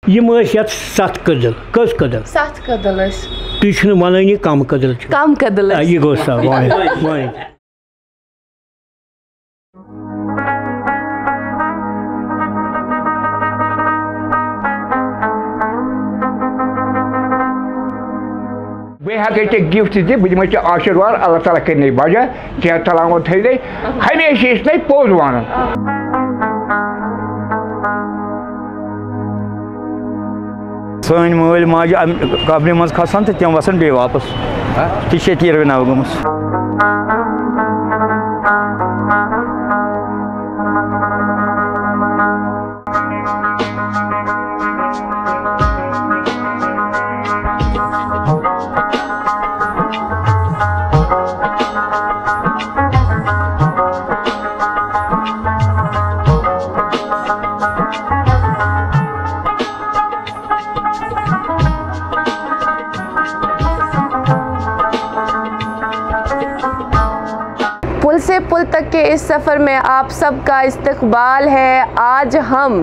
यम यत 7 कदल कस कदल 7 कदल तुम वन कम कदल कम कदल यह गो सा वन बे गिफ्ट दी बह आशीर्वाद अल्लाह ताला कर बजा सेहत तलामत थे दे हमेशा इस पोज वन सन मल माज कब्र मज खसान तो तम वसान बे वापस ती तीर नव गमस पुल से पुल तक के इस सफ़र में आप सबका इस्तकबाल है। आज हम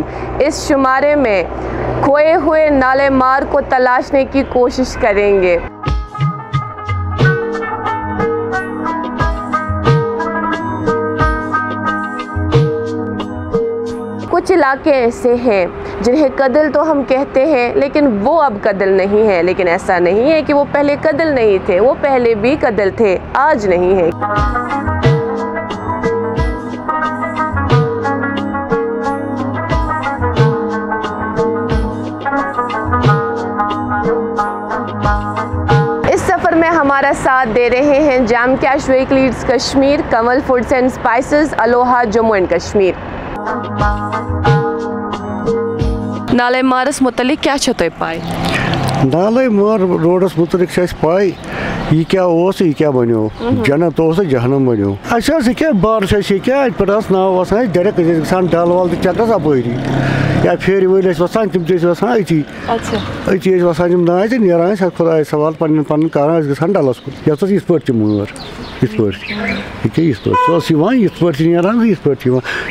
इस शुमारे में खोए हुए नाले मार को तलाशने की कोशिश करेंगे। कुछ इलाके ऐसे हैं जिन्हें कदल तो हम कहते हैं लेकिन वो अब कदल नहीं है। लेकिन ऐसा नहीं है कि वो पहले कदल नहीं थे, वो पहले भी कदल थे, आज नहीं है। हमारा साथ दे रहे हैं जैम कैश लीड्स Kashmir, Kamal foods and spices, aloha Jammu and Kashmir. नाले मारस मुतलिक क्या तो पाए? नाले मार रोडस मुतलिक पाई यह क्या यह क्या बनो जन्नत जहनम बनो क्या बार क्या नाव वसान डायरेक्ट गसान डल वाल चक्स अपरी या फेर वल वसान तम वसान अती वसान नाय तो नान खुदा सवाल पन पन कर डलस कुन ये पे मर ये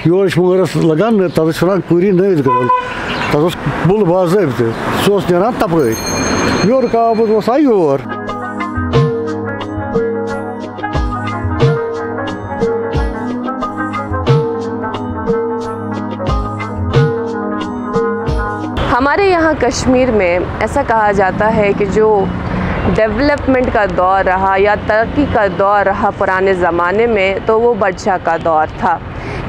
योर मरस लगान तथा वन पूरी नई गल तथ बुल बाबे सह तपरी योर काबुत वसा योर। हमारे यहाँ कश्मीर में ऐसा कहा जाता है कि जो डेवलपमेंट का दौर रहा या तरक्की का दौर रहा पुराने ज़माने में, तो वो बादशाह का दौर था,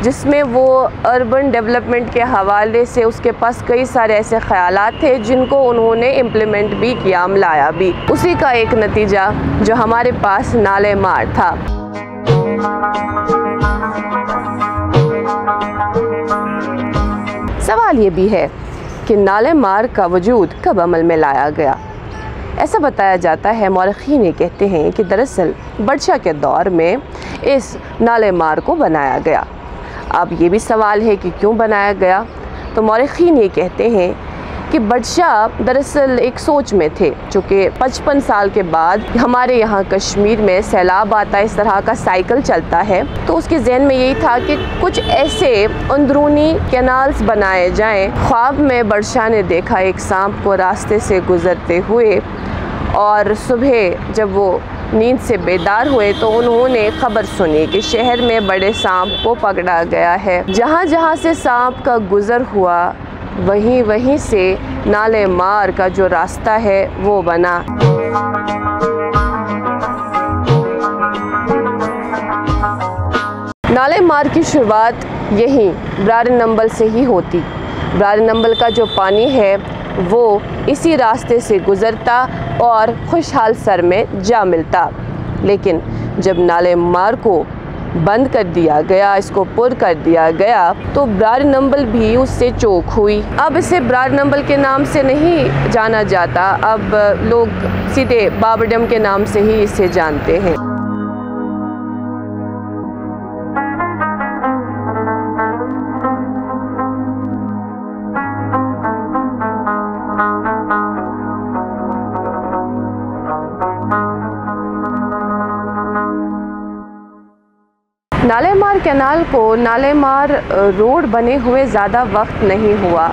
जिसमें वो अर्बन डेवलपमेंट के हवाले से उसके पास कई सारे ऐसे ख़यालात थे जिनको उन्होंने इम्प्लीमेंट भी किया, लाया भी। उसी का एक नतीजा जो हमारे पास नाले मार था। सवाल ये भी है कि नाले मार का वजूद कब अमल में लाया गया। ऐसा बताया जाता है, मौरखीन ये कहते हैं कि दरअसल बादशाह के दौर में इस नाले मार को बनाया गया। अब ये भी सवाल है कि क्यों बनाया गया, तो मौरखीन ये कहते हैं कि बादशाह दरअसल एक सोच में थे, चूँकि 55 साल के बाद हमारे यहाँ कश्मीर में सैलाब आता है, इस तरह का साइकिल चलता है, तो उसके जहन में यही था कि कुछ ऐसे अंदरूनी कैनाल्स बनाए जाएं। ख्वाब में बादशाह ने देखा एक सांप को रास्ते से गुज़रते हुए, और सुबह जब वो नींद से बेदार हुए तो उन्होंने खबर सुनी कि शहर में बड़े सांप को पकड़ा गया है। जहाँ जहाँ से सांप का गुज़र हुआ वहीं वहीं से नाले मार का जो रास्ता है वो बना। नाले मार की शुरुआत यहीं ब्रार नंबल से ही होती। ब्रार नंबल का जो पानी है वो इसी रास्ते से गुज़रता और खुशहाल सर में जा मिलता। लेकिन जब नाले मार को बंद कर दिया गया, इसको पुर कर दिया गया, तो ब्रार नंबल भी उससे चौक हुई। अब इसे ब्रार नंबल के नाम से नहीं जाना जाता, अब लोग सीधे बाबरडैम के नाम से ही इसे जानते हैं। नाले मार कैनाल को नाले मार रोड बने हुए ज़्यादा वक्त नहीं हुआ,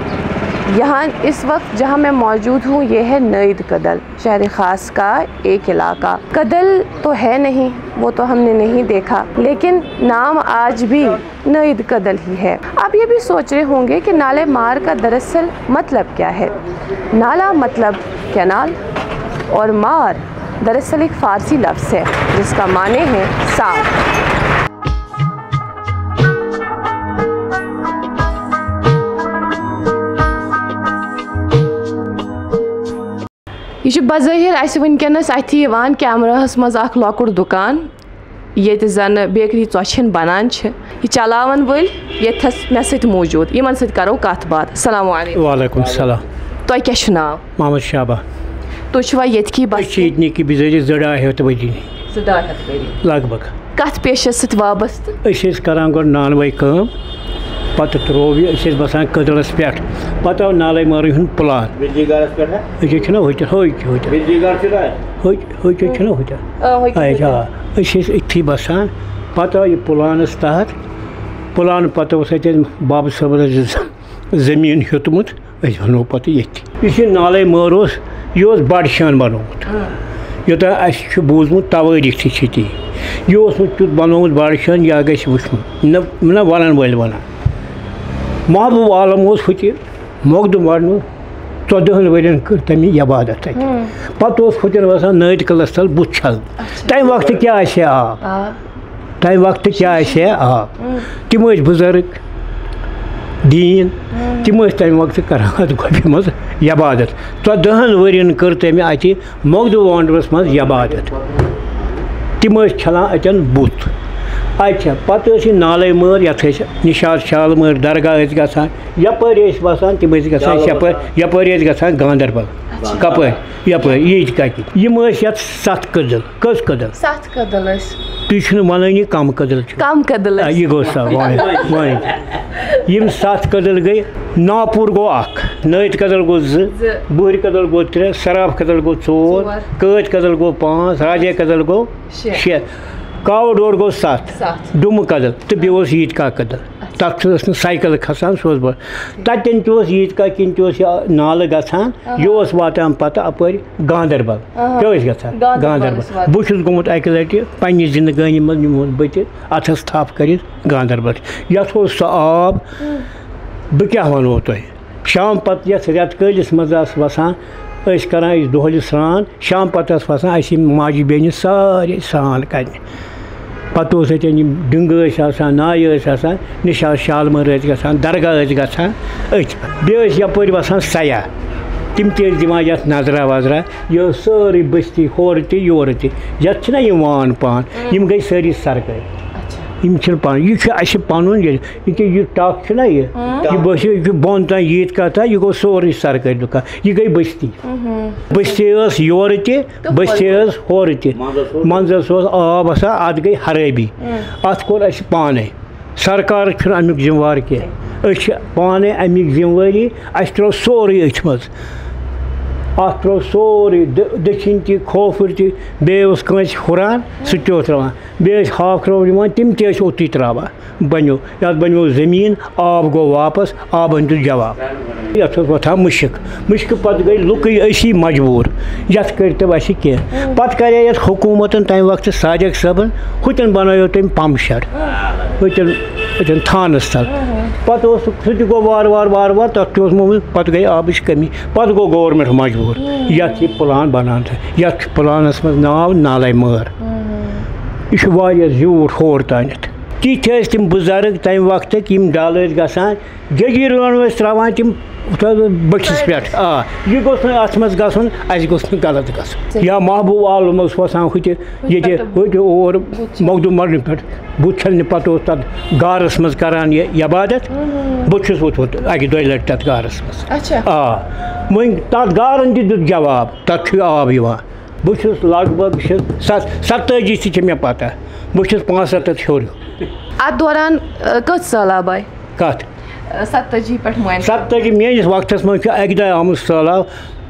यहाँ इस वक्त जहाँ मैं मौजूद हूँ ये है नईद कदल, शहर खास का एक इलाका। कदल तो है नहीं, वो तो हमने नहीं देखा, लेकिन नाम आज भी नईद कदल ही है। आप ये भी सोच रहे होंगे कि नाले मार का दरअसल मतलब क्या है। नाला मतलब कैनाल और मार दरअसल एक फ़ारसी लफ्ज़ है जिसका माने है साफ। यह बज़ाहिर अस वनकस अथि कैमराहस मज अख लॉकुड़ दुकान ये जन बेकरी चौछन बनान यह चलावन वल यथस मे सत मौजूद यमन सत करो कत बात। अस्सलाम वालेकुम। वालेकुम सलाम। तो क्या नाव? मोहम्मद शाबा। तुवा ये बस बिजारी वरी लगभग कत पेश सत वाबस्त करान गो नानवे कम पत त्रोव यह बसान कदलस पे पत आव नाले मार हूँ प्लान इतनी बसान पत आव यह प्लानस तहत प्लान पत बाब सब जमीन हेतमुत बनो पे ये नाले मार यह बड़शान बनोमुत योता बूजमुत तवारीख ती यह तुत बनोमुत बड़शान यह गि वुचमुत न वन वल वन महबूब आलम हुत मोकदम वन 14 वर्यन कर तमी इबादत पे हुतन वसान नईद कलस तल बुत छल तम वक्त क्या आब तम वक्त क्या आब तम बुजुर्ग दीन तम तम वक्त कर गोबी मज इबादत 14 वर्यन कर तम अति मोकदम वांडरस मज इबादत तम छलान अतन बुत अच्छा पे नाले मर ये निशात शाल मर दरगाह गसान यपर बसान तम यपर गसान गांदरबल कप यप ईद कत यम ये 7 कदल कस कदल 7 कदल तुम वन कम कदल यह गो वन यम 7 कदल गई नापुर गो नईद कदल गो 2 बुहर कदल गो 3 सराफ कदल गो 4 कैद कदल गो 5 राजे कदल गो 6 काव डोर गो 7 दुम कदल तो बेस ईद का कदल तथ साइकिल खसान सह बह तन ईद का किन नाल गसान यह वातान पता अपर गांदरबल क्या गांदरबल बहुत गोमुत अक लट पन्नी जिंदगानी मज निमोन बत अथस थप कर गांदरबल यथ सह आब बह क्या वनो तुह शाम पत ये रेत कलिस मज वसान करान दोहल स्रान शाम पत वसान माजि बेन सारे स्रान कर पे डिंग नाय निशात शालमर गसान दरगाह गसान बे यपर वसान सयाह तम दिवान ये नजरा वजरा यह सारी बस्ती हर तोर तह वान पान यम गई सारी सरकारी यम पान यह पन यह टक यह बस बोन तक ईद का था यह गो सोरे सरकारी दुकान यह गई बस्ती बस्ती योर बस्ती हर तंजस आब अत गई खराबी अत कोर पाने सरकार अमुक जिम्मेवार कह पाने अमुक जिम्मेवारी अस त्रो सोरे अथ मज अत त्रो सोरे दक्षिण तह खोफर तह बेस हुरान सह त्रावान बे हाफ क्रव तम तोत्ती त्रावान बनो ये बनो जमीन आब गो वापस आबन दिल जवाब ये वोथान मुश्क पे गई लुक असी मजबूर ये कर कह पे कर हुकूमतन तम वक्त सादिक सबन हुतन बनायो तम पम्प शड हुतन थानस तल पे सह गो वार वार वार वार तथ मोमुत पे गई आबच कमी पे गो गवर्नमेंट मजबूर ये प्लान बनान ये प्लानस मज नाव नाले मर यह झूठ हर तानत तीत तम बुजुर्ग तम वक्त डाल गसान जजीर त्रावान तम बटिस पे यह गोस अत मज गसन अस गोस गलत गसन या महबूब आलम वसान हुत और मोकदम मरने पे बुत छलने पे तथ गारस मज करान इबादत बहुत वोथमुत अक 2 लट तथ गारस मज वन तथ गारन दित जवाब तथ आब बहुत लगभग 27 मे पता बहुत 75 हर अत दौरान कत सैलाब आय कत 70 पे 70 मेस वक्त मज अक दह आमुत सैलाब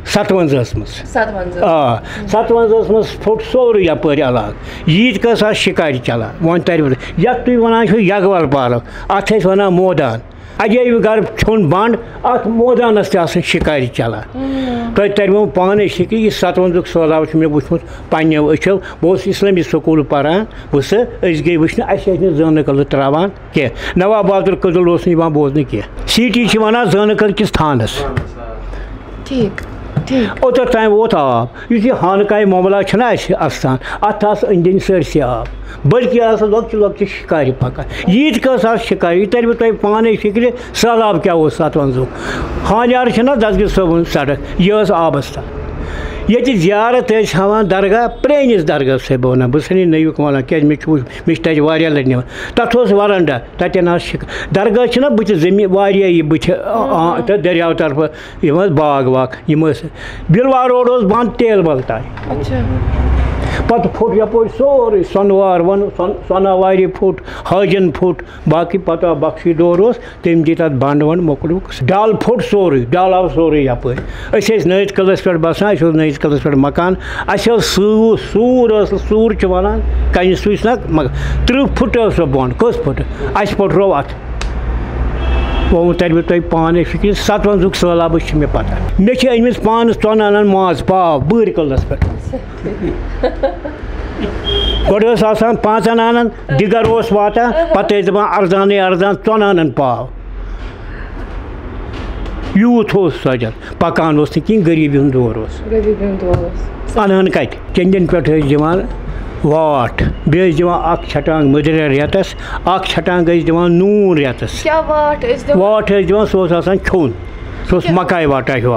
57 मज फुट सोरे यपर इलाक ईद का शिकारी चलान वन तर ये तुम वन यगवल पार्क अत वन मोदान अजय घर छोन बंद अत मोदानस शिकारी चलान तुम तरो पाने शिक्र यह 57 सैलाब मे वुचमुत पन्नो अचो बह इस्लामी स्कूल पारान वस गई वुचन अस जन कल त्रावान कह नवाब अब्दुल कदल बोजन कह सीटी वन जन कल किस थानस ठीक ओतर ताम वोत आब यह हानकाय मामला अस्थान अत अंदन सरसी आब बल्कि लक्च लक्च शिकारी पकान यीत कस शिकारी तर तुम पाने फिक्र सैलाब क्या 57 हानियार दसगिर सोबन सड़क यह आबस तक ये जियारत हान दरगाह प्रेनिस दरगाह से बह वन बस नयुक वन क्या मे वारिया लट निवान तथ वरंडा तथन दरगाह बुत जमीन वारिया बुत दरियाव तरफ बाग वाग बिलवार रोड बंद तेल बल तान पत फुट यपोर सोरे Senuwar one सनावारी foot Hajin foot बाकी पता बख्शी दौर तम दी तथ बंद वन मोकल डाल फुट सोरे डाल आव सोरे यपोर नयत कलस पे बसान नयत कलस पे मकान सूर वन कन सुस ना 30 फुट सो बंद कस फुट अस पटरो अत वो तर तुम पाने फिक्र 57 सैलाब मे पता मे अमिस पानस तन अनान माज पाव बूर कलस पे गोड़ 5 अनान दिगर वाता पे दपान अर्दान तन अनान पाव यूथ सजल पकान कहीं गरीबी हूँ दौर अनान कत चंदन पे दिवान वाट बे दिवान छटांग मदर रेतस छटांग दिवान नून रेतस वाट दिवान सह खोन सह मकाई वाटा हिं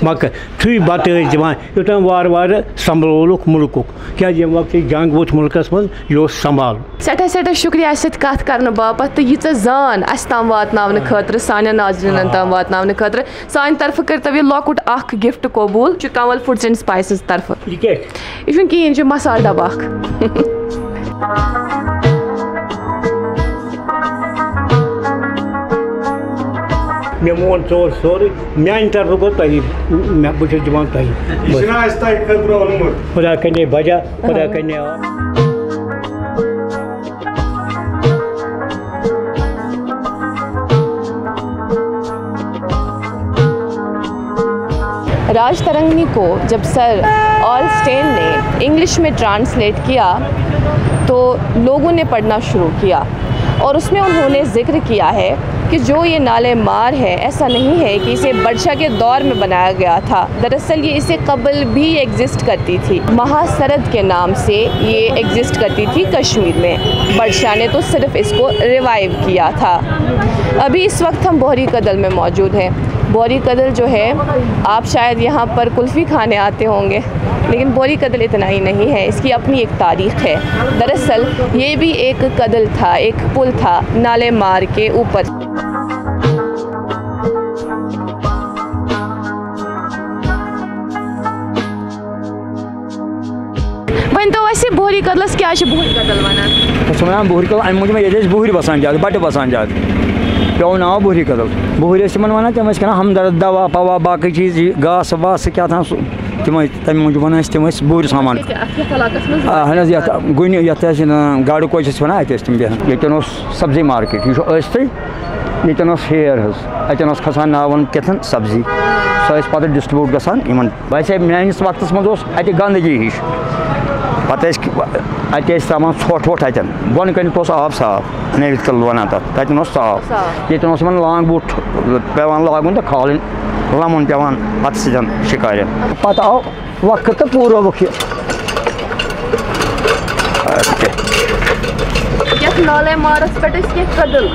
मक थी बत दिवान योतम वार वार संभलोलुक मुल्कुक क्या वक्त जंग वोत मुल्कस मज यह संभाल सठा शुक्रिया कत कर बापत तो यीच जान अस तम वातन खतर सान नाजरीन तम वातन खतर सान तरफ कर यह लॉकुट गिफ्ट कबूल कंवल फूड्स एंड स्पाइसेस तरफ यह कहें मसाल डब्बा मे मोन चोर सोरे मान तरफ गो तुम बहुत दिवान खुदा कने बजा खुदा कने राज तरंगनी को जब सर ऑलस्टेन ने इंग्लिश में ट्रांसलेट किया तो लोगों ने पढ़ना शुरू किया और उसमें उन्होंने जिक्र किया है कि जो ये नाले मार है ऐसा नहीं है कि इसे बर्षा के दौर में बनाया गया था। दरअसल ये इससे कबल भी एग्जिस्ट करती थी। महासरद के नाम से ये एग्जिस्ट करती थी कश्मीर में। बर्षा ने तो सिर्फ इसको रिवाइव किया था। अभी इस वक्त हम बोहरी कदल में मौजूद हैं। बोहरी कदल जो है, आप शायद यहाँ पर कुल्फ़ी खाने आते होंगे, लेकिन बोहरी कदल इतना ही नहीं है, इसकी अपनी एक तारीख़ है। दरअसल ये भी एक कदल था, एक पुल था नाले मार के ऊपर। वन तो वैसे बोहरी कदलस क्या बोहरी कदल वन बोहरी कदल अमे मूजूब ये बोहरी बसान ज्यादा बट बसान ज्यादा पे नाव बोहरी कदल बोहरी वन तम हमदर्द दवा पवा बाकी चीज़ घास वास क्या तम तम मूजूब वन तम बोहरी सामान गुन ये गाड़ कोच वन तम बेहन सब्जी मार्केट यह ये फेयर अतन खसान नावन कथन सब्जी सह पे डिस्ट्रीब्यूट गसान वैसे मानस वक्त मत गंदगी हिश पे तरान ोट वोट अतन बन कन आब साफ नवित कल वन तथन साफ ये लांग बूट पेवान लागुन तो खाल लमन पेवान अत शिकार पे आव वक्त तो पूरा वक्त नाले मारस पे कदल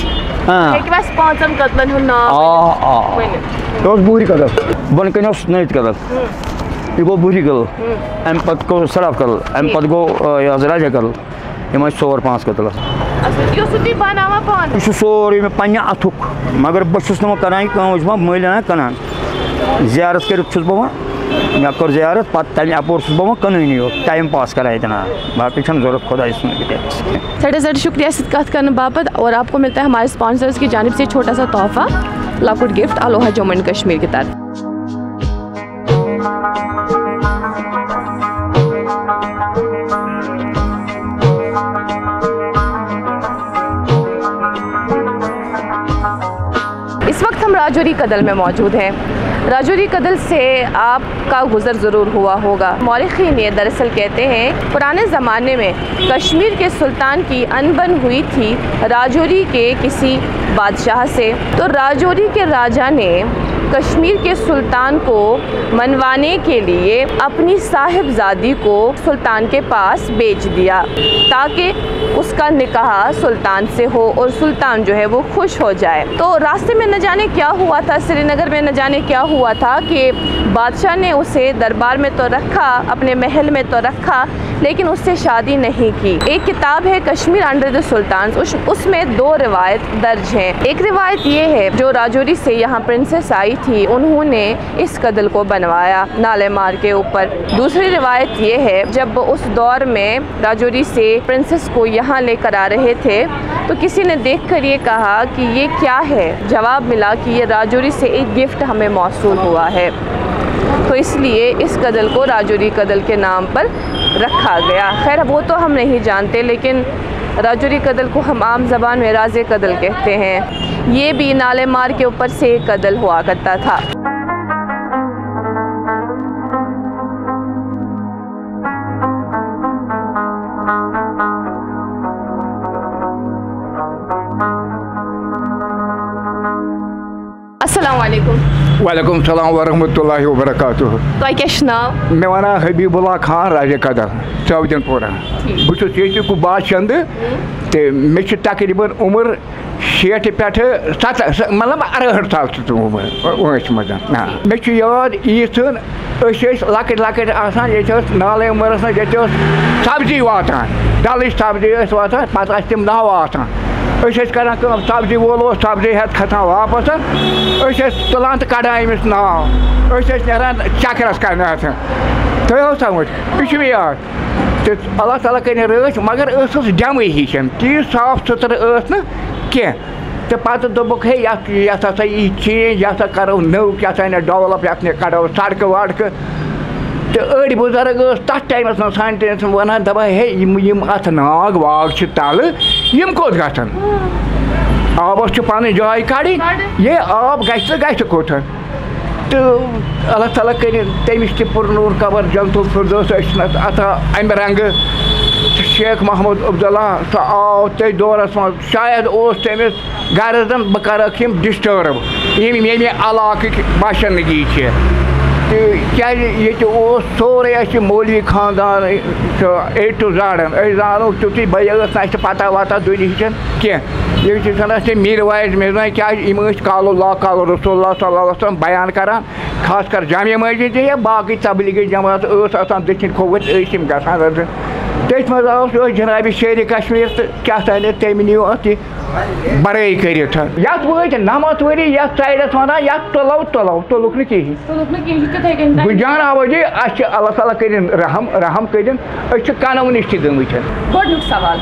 बोहरी कदल बन कन नवित कदल यह गो बोहरी कदल अम पे गो सड़फ कदल अम पे गो राजा कदल यम 4-5 कदल यह सोरे मे पे अथुक मगर बहुत करान मल कनान जियारत कर मे कर जियारत पे तम अपोर बह कननी योत टाइम पास करान इतना बाकी जरूरत खुदा सर शुक्रिया कत करने बापत। और आपको मिलता है हमारे स्पॉन्सर्स की जानिब से छोटा सा तोहफा, लॉकुट गिफ्ट अलोहा जम्मू एंड कश्मीर की तरफ। राजौरी कदल में मौजूद हैं। राजौरी कदल से आपका गुज़र ज़रूर हुआ होगा। मौरख़ीन ये दरअसल कहते हैं पुराने ज़माने में कश्मीर के सुल्तान की अनबन हुई थी राजौरी के किसी बादशाह से, तो राजौरी के राजा ने कश्मीर के सुल्तान को मनवाने के लिए अपनी साहिबजादी को सुल्तान के पास बेच दिया ताकि उसका निकाह सुल्तान से हो और सुल्तान जो है वो खुश हो जाए। तो रास्ते में न जाने क्या हुआ था, श्रीनगर में न जाने क्या हुआ था कि बादशाह ने उसे दरबार में तो रखा, अपने महल में तो रखा, लेकिन उससे शादी नहीं की। एक किताब है कश्मीर अंडर द सुल्तान, उसमें 2 रिवायत दर्ज हैं। एक रिवायत ये है जो राजौरी से यहाँ प्रिंसेस आई थी, उन्होंने इस कदल को बनवाया नाले मार के ऊपर। दूसरी रिवायत ये है जब उस दौर में राजौरी से प्रिंसेस को यहाँ लेकर आ रहे थे तो किसी ने देखकर ये कहा कि ये क्या है। जवाब मिला कि ये राजौरी से एक गिफ्ट हमें मौसूल हुआ है, तो इसलिए इस कदल को राजौरी कदल के नाम पर रखा गया। खैर वो तो हम नहीं जानते, लेकिन राजौरी कदल को हम आम ज़बान में राज़े कदल कहते हैं। ये भी नाले मार के ऊपर से एक कदल हुआ करता था। अस्सलाम वालेकुम। वालेकुम सलाम वरहमतुल्लाहि वबरकातुहू। तो क्या नाम? मैं वना हबीबुल्लाह खान राजे कदल चौदनपुरा। बहुत ये बादशंद तो मे तकरीबन उम्र 60 पे 7 मतलब 68 साल उमर मज मे याद ईद लकट लकट ये नाले उमरस ये सब्जी वातान डल सब्जी वातान पे तम नाव आसान कर सब्जी वोल सब्जी हेत खसान वापस तुलान तो कड़ान अमिस नाव नान चक्रस कर थो समझ यह याद तो अल्लाह ताला कर रच मगर जम हिशन तीस साफ सुथर कह तो पे दोक हे ये चेंज ये करो नव क्या डेवलप ये कड़ो सड़क वड़क तो अड़ बुजुर्ग तथ टाइमस ना सान टाइम वन दपा हे अत नाग वाग तल यम कोत गन आबस पन जाय कड़ ये आब गि कोत तो अल्लाह ताला कर तमिस पुरनूर कबर जंतुल फिरदौस अता अम रंग शेख महमूद अब्दुल्ला सह आव ते दौरस मज शायद तमिस गर्जन बह कर डिस्टर्ब ये इलाक बाशिंदगी क्या ये सोरे मौलवी खानदान A to Z जानो तुथी बस पता वता दुनि कह ये मीर वाइज मिर्जा क्या कालुल्लाह काल रसूलुल्लाह सल्लल्लाहु अलैहि वसल्लम बयान करान खास कर जामिया मस्जिद या बाकी तबलीगी जमात दक्षिण खोवर गसान तथ मज जनाब शेर कश्मीर तो क्या तम नीव अत बरई कर वत नमत वरी ये साइडस वन ये तुलो तुलो तुलुक न कहीं बह जान आवाजी अल्लाह ताला कर रहम रहम कर कनव नश गमत गोडनुक सवाल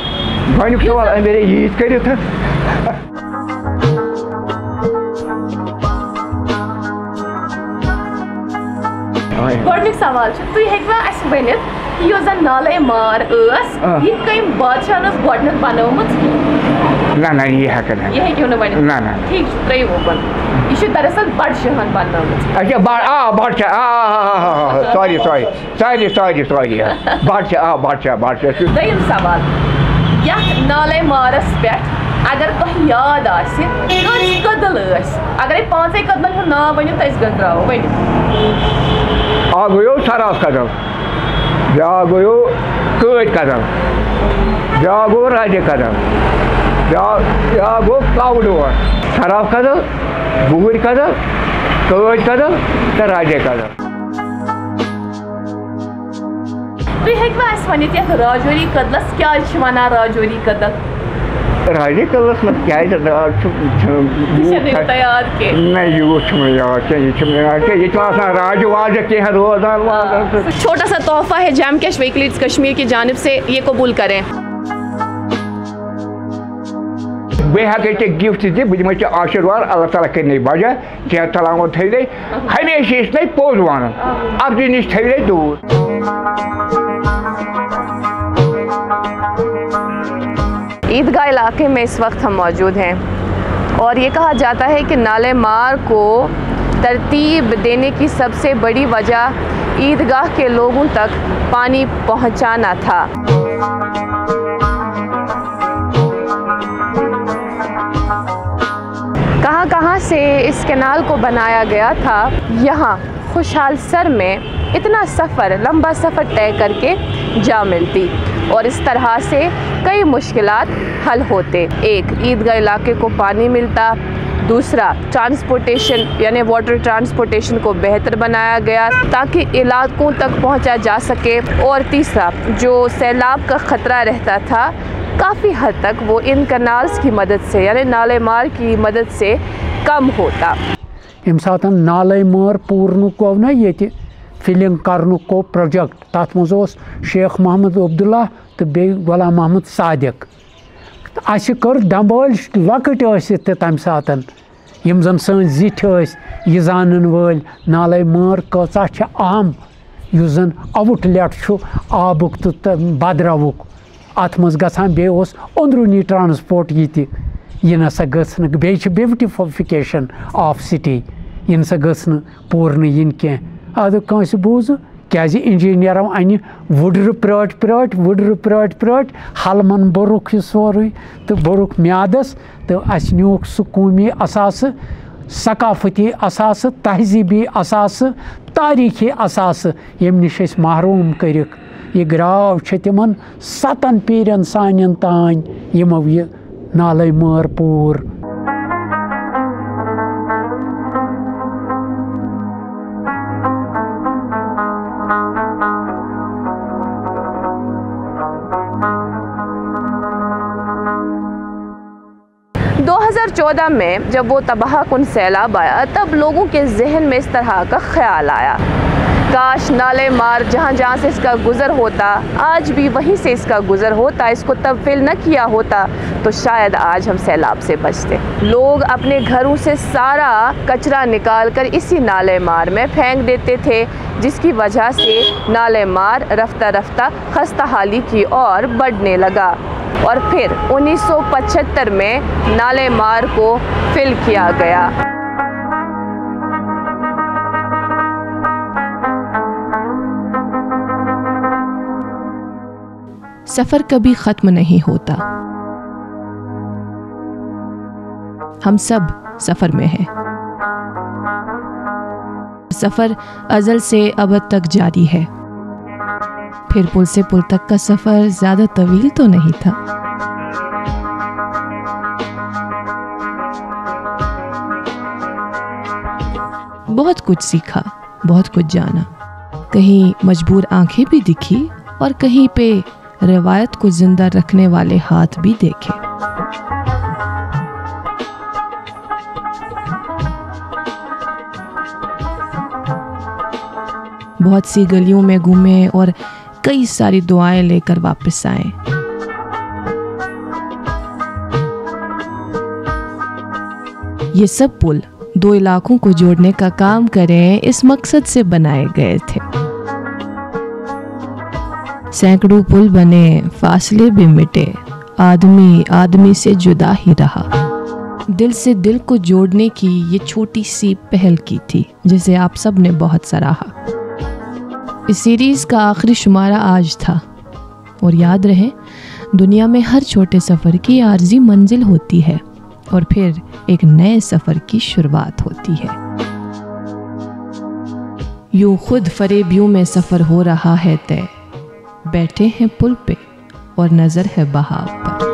मेरे यीज कर गोडनुक सवाल तुम हेकवा अस बनित यो जन नाले मार यह कम बादशाह गोडनुक बनोमुत ना ना ये हेकन ये हेक्यो न बनित ना ना ठीक त्रयो ओपन यह दरअसल बादशाहन बनोमुत अच्छा बादशाह sorry sorry sorry sorry sorry बादशाह दोयम सवाल यथ नाले मारस पे अगर तुम याद कदल अगर 5 कदलन हूँ नाव वन तस गो वन गो सराफ कदल ब्या गो कद कदल ब्या गो राजे कदल ब्या गो कावडोर सराफ कदल बूर कदल कद कदल तो राजे कदल तुम हेकवा वन राजौरी कदलस क्या वन राजौरी कदल राजे कदलस मत क्या राज वाज कह रोजान छोटा सा तोहफा है जैम कैश वीकलीड्स कश्मीर की जानिब से, ये कबूल करें। बे हे गिफ्ट दी बह आशीर्वाद अल्लाह ताला कर बजा क्या तलाव थे हमेशा पोज वन अब्दी नश थे दूर। ईदगाह इलाके में इस वक्त हम मौजूद हैं। और ये कहा जाता है कि नाले मार को तरतीब देने की सबसे बड़ी वजह ईदगाह के लोगों तक पानी पहुंचाना था। कहाँ से इस कैनाल को बनाया गया था, यहाँ खुशहाल सर में इतना सफ़र, लंबा सफ़र तय करके जा मिलती और इस तरह से कई मुश्किलात हल होते। एक, ईदगाह इलाके को पानी मिलता। दूसरा, ट्रांसपोर्टेशन यानी वाटर ट्रांसपोर्टेशन को बेहतर बनाया गया ताकि इलाकों तक पहुंचा जा सके। और तीसरा, जो सैलाब का ख़तरा रहता था काफ़ी हद तक वो इन कनाल्स की मदद से यानी नाले मार की मदद से कम होता। यम सात नाले मार पूर्न को ना ये फिलिंग करन को प्रोजेक्ट तथ मज शेख मोहम्मद अब्दुल्ला तो बे गुलाम मोहम्मद सादिक अस कर दंबल लकट तम सात यम जन सन जिठ यह जानन वल नाले मार कचा अहम युस जन आउटलेट आबुक तो बदरावुक अत मज गसान बे अंदरूनी ट्रांसपोर्ट यह नसा गन बे ब्यूटिफिकेशन ऑफ सिटी यह नसा गन पूर्ण इन कह अद कंस बूज क्या इंजीनियर अन वुडर प्राट हलमन बोरुख यह सोरे तो बोरुख म्यादस तो अस नुक सह कौमी असास सकाफती असास तहजीबी असास तारीखी असास यम निश महरूम कर यह ग्राव तिमन 7 पीरन सान तान यमो यह नाले मार पूर। में जब वो तबाहकुन सैलाब आया तब लोगों के जहन में इस तरह का ख्याल आया, काश नाले मार जहाँ जहाँ से इसका गुज़र होता आज भी वहीं से इसका गुज़र होता, इसको तब फिल न किया होता तो शायद आज हम सैलाब से बचते। लोग अपने घरों से सारा कचरा निकाल कर इसी नाले मार में फेंक देते थे, जिसकी वजह से नाले मार रफ्ता रफ्ता खस्ताहाली की ओर बढ़ने लगा और फिर 1975 में नाले मार को फिल किया गया। सफ़र कभी ख़त्म नहीं होता, हम सब सफ़र में हैं। सफ़र अज़ल से अबद तक जारी है, फिर पुल से पुल तक का सफ़र ज़्यादा तवील तो नहीं था। बहुत कुछ सीखा, बहुत कुछ जाना, कहीं मजबूर आंखें भी दिखी और कहीं पे रिवायत को जिंदा रखने वाले हाथ भी देखे। बहुत सी गलियों में घूमे और कई सारी दुआएं लेकर वापस आए। ये सब पुल 2 इलाकों को जोड़ने का काम करें, इस मकसद से बनाए गए थे। सैकड़ों पुल बने, फासले भी मिटे, आदमी आदमी से जुदा ही रहा। दिल से दिल को जोड़ने की ये छोटी सी पहल की थी, जिसे आप सब ने बहुत सराहा। इस सीरीज़ का आखिरी शुमारा आज था और याद रहे, दुनिया में हर छोटे सफ़र की आर्जी मंजिल होती है और फिर एक नए सफ़र की शुरुआत होती है। यूं खुद फरेबियों में सफ़र हो रहा है तय, बैठे हैं पुल पे और नज़र है बहाव पर।